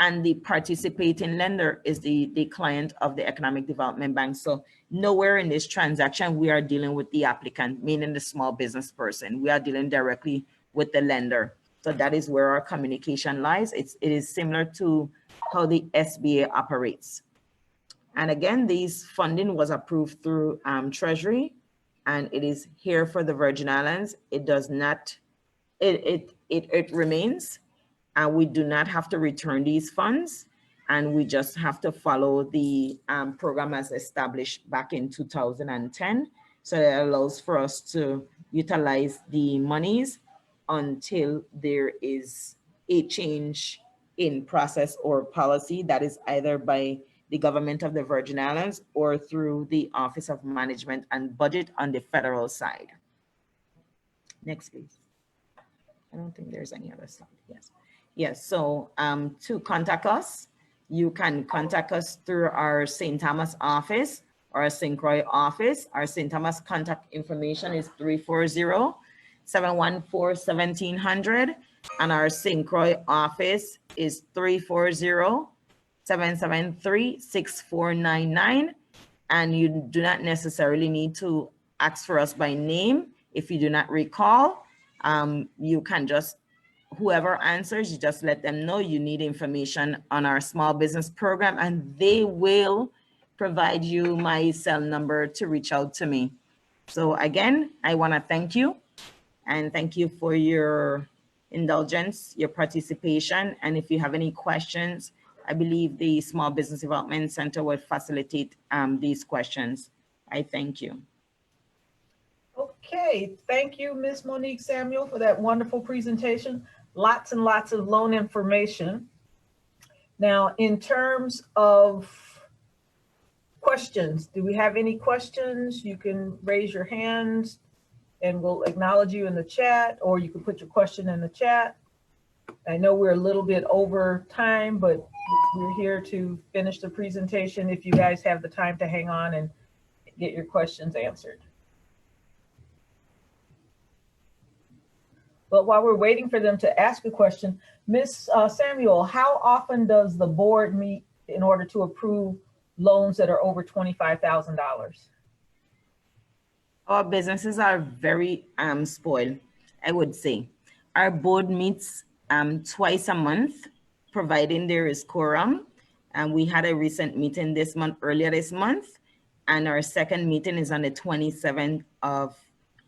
and the participating lender is the client of the Economic Development Bank. So nowhere in this transaction we are dealing with the applicant, meaning the small business person. We are dealing directly with the lender. So that is where our communication lies. It is similar to how the SBA operates. And again, this funding was approved through Treasury, and it is here for the Virgin Islands. It does not, it remains, and we do not have to return these funds, and we just have to follow the program as established back in 2010. So that allows for us to utilize the monies until there is a change in process or policy that is either by the government of the Virgin Islands or through the Office of Management and Budget on the federal side. Next, please. I don't think there's any other slide. Yes. Yes, so to contact us, you can contact us through our St. Thomas office or our St. Croix office. Our St. Thomas contact information is 340-714-1700, and our St. Croix office is 340-773-6499. And you do not necessarily need to ask for us by name. If you do not recall, you can just, whoever answers, you just let them know you need information on our small business program, and they will provide you my cell number to reach out to me. So again, I want to thank you, and thank you for your indulgence, your participation. And if you have any questions, I believe the Small Business Development Center will facilitate these questions. I thank you. Okay, thank you, Ms. Monique Samuel, for that wonderful presentation. Lots and lots of loan information. Now, in terms of questions, do we have any questions? You can raise your hands and we'll acknowledge you in the chat, or you can put your question in the chat. I know we're a little bit over time, but we're here to finish the presentation if you guys have the time to hang on and get your questions answered. But while we're waiting for them to ask a question, Ms. Samuel, how often does the board meet in order to approve loans that are over $25,000? Our businesses are very spoiled, I would say. Our board meets twice a month, providing there is quorum. And we had a recent meeting earlier this month, and our second meeting is on the 27th of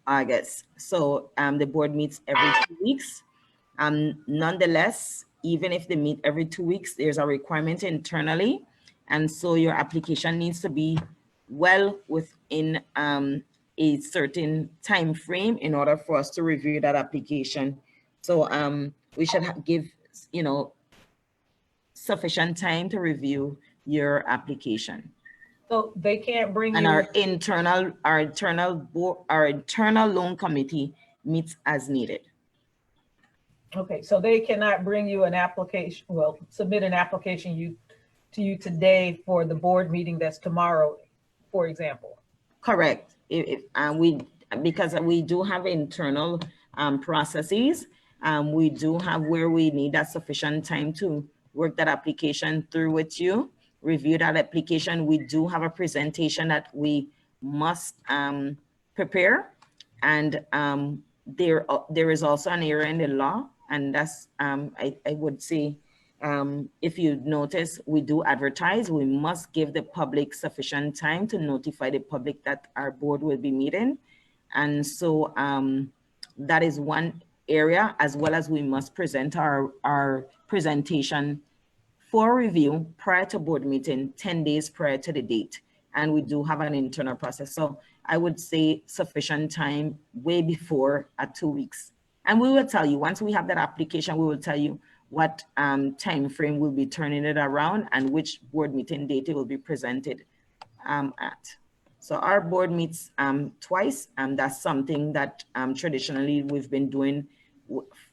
August. So the board meets every 2 weeks. Nonetheless, even if they meet every 2 weeks, there's a requirement internally. And so your application needs to be well within a certain time frame in order for us to review that application. So we should give, sufficient time to review your application. So they can't bring And you. our internal loan committee meets as needed. Okay, so they cannot bring you an application, submit an application to you today for the board meeting that's tomorrow, for example. Correct. Because we do have internal processes, we do have where we need that sufficient time to work that application through with you, review that application. We do have a presentation that we must prepare, and there is also an error in the law, and that's I would say, if you notice, we do advertise. We must give the public sufficient time to notify the public that our board will be meeting. And so that is one area, as well as we must present our presentation for review prior to board meeting, 10 days prior to the date. And we do have an internal process. So I would say sufficient time way before 2 weeks. And we will tell you, once we have that application, we will tell you what time frame we'll be turning it around and which board meeting date it will be presented at. So our board meets twice, and that's something that traditionally we've been doing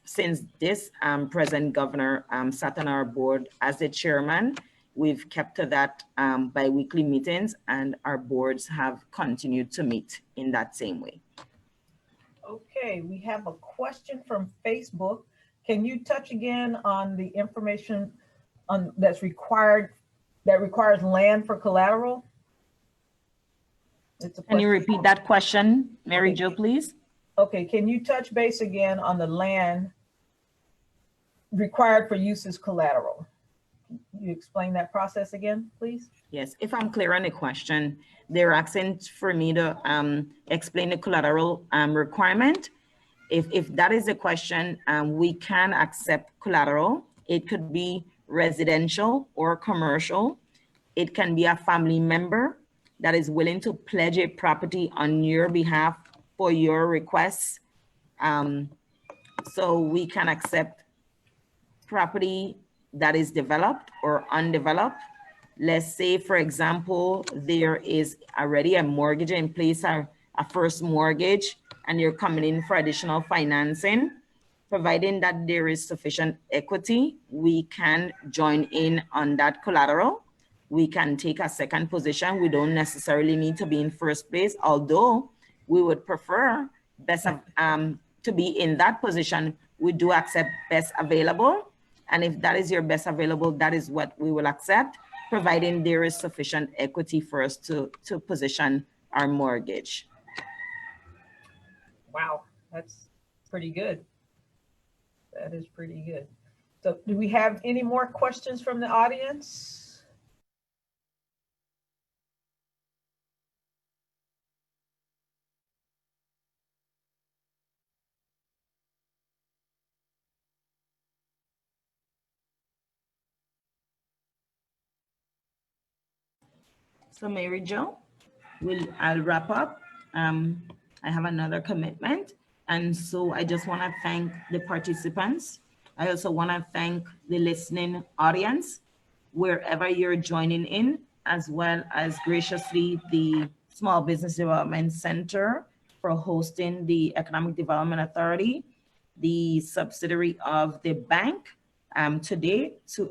since this present governor sat on our board as the chairman. We've kept to that bi-weekly meetings, and our boards have continued to meet in that same way. Okay, we have a question from Facebook. Can you touch again on the information that requires land for collateral? Can you repeat that question, Mary Jo, please? Okay, can you touch base again on the land required for use as collateral? Can you explain that process again, please? Yes, if I'm clear on the question, they're asking for me to explain the collateral requirement. If that is the question, we can accept collateral. It could be residential or commercial. It can be a family member that is willing to pledge a property on your behalf for your requests. So we can accept property that is developed or undeveloped. Let's say, for example, there is already a mortgage in place, a first mortgage, and you're coming in for additional financing. Providing that there is sufficient equity, we can join in on that collateral. We can take a second position. We don't necessarily need to be in first place, although we would prefer best to be in that position. We do accept best available. And if that is your best available, that is what we will accept, providing there is sufficient equity for us to position our mortgage. Wow, that's pretty good. That is pretty good. So do we have any more questions from the audience? So Mary Jo, I'll wrap up. I have another commitment. And so I just want to thank the participants. I also want to thank the listening audience, wherever you're joining in, as well as graciously the Small Business Development Center for hosting the Economic Development Authority, the subsidiary of the bank, today to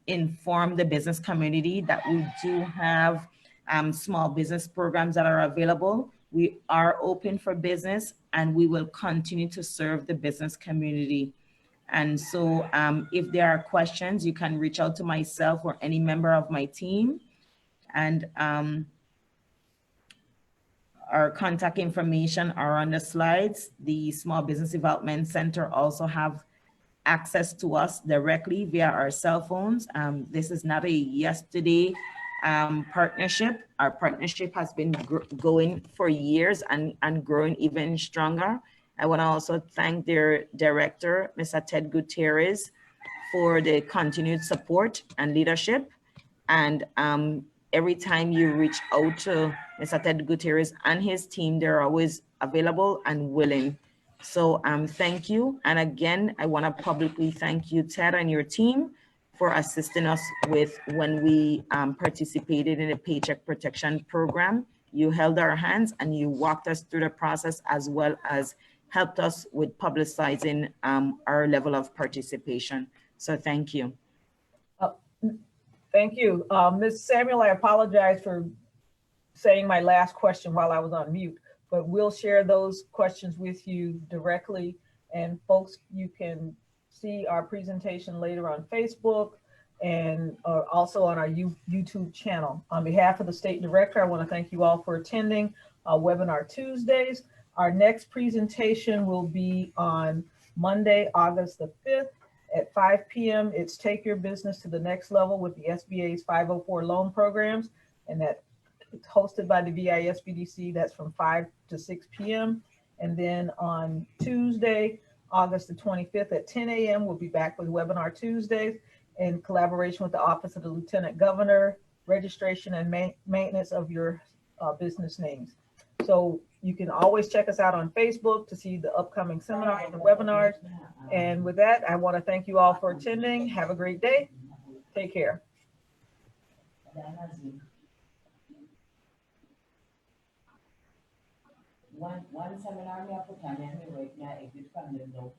inform the business community that we do have small business programs that are available We are open for business, and we will continue to serve the business community. And so if there are questions, you can reach out to myself or any member of my team. And our contact information are on the slides. The Small Business Development Center also have access to us directly via our cell phones. This is not a yesterday partnership. Our partnership has been going for years and growing even stronger. I want to also thank their director, Mr. Ted Gutierrez, for the continued support and leadership. And every time you reach out to Mr. Ted Gutierrez and his team, they're always available and willing. So thank you. And again, I want to publicly thank you, Ted, and your team for assisting us with when we participated in the Paycheck Protection Program. You held our hands and you walked us through the process, as well as helped us with publicizing our level of participation. So thank you. Thank you. Ms. Samuel, I apologize for saying my last question while I was on mute, but we'll share those questions with you directly. And folks, you can see our presentation later on Facebook and also on our YouTube channel. On behalf of the State Director, I want to thank you all for attending Webinar Tuesdays. Our next presentation will be on Monday, August the 5th. At 5 p.m., it's Take Your Business to the Next Level with the SBA's 504 loan programs, and that it's hosted by the VISBDC. That's from 5 to 6 p.m. And then on Tuesday, August the 25th at 10 a.m., we'll be back with Webinar Tuesdays in collaboration with the Office of the Lieutenant Governor, registration and maintenance of your business names. So you can always check us out on Facebook to see the upcoming seminars and webinars. And with that, I want to thank you all for attending. Have a great day. Take care. One seminar me put on right now, exit from them, no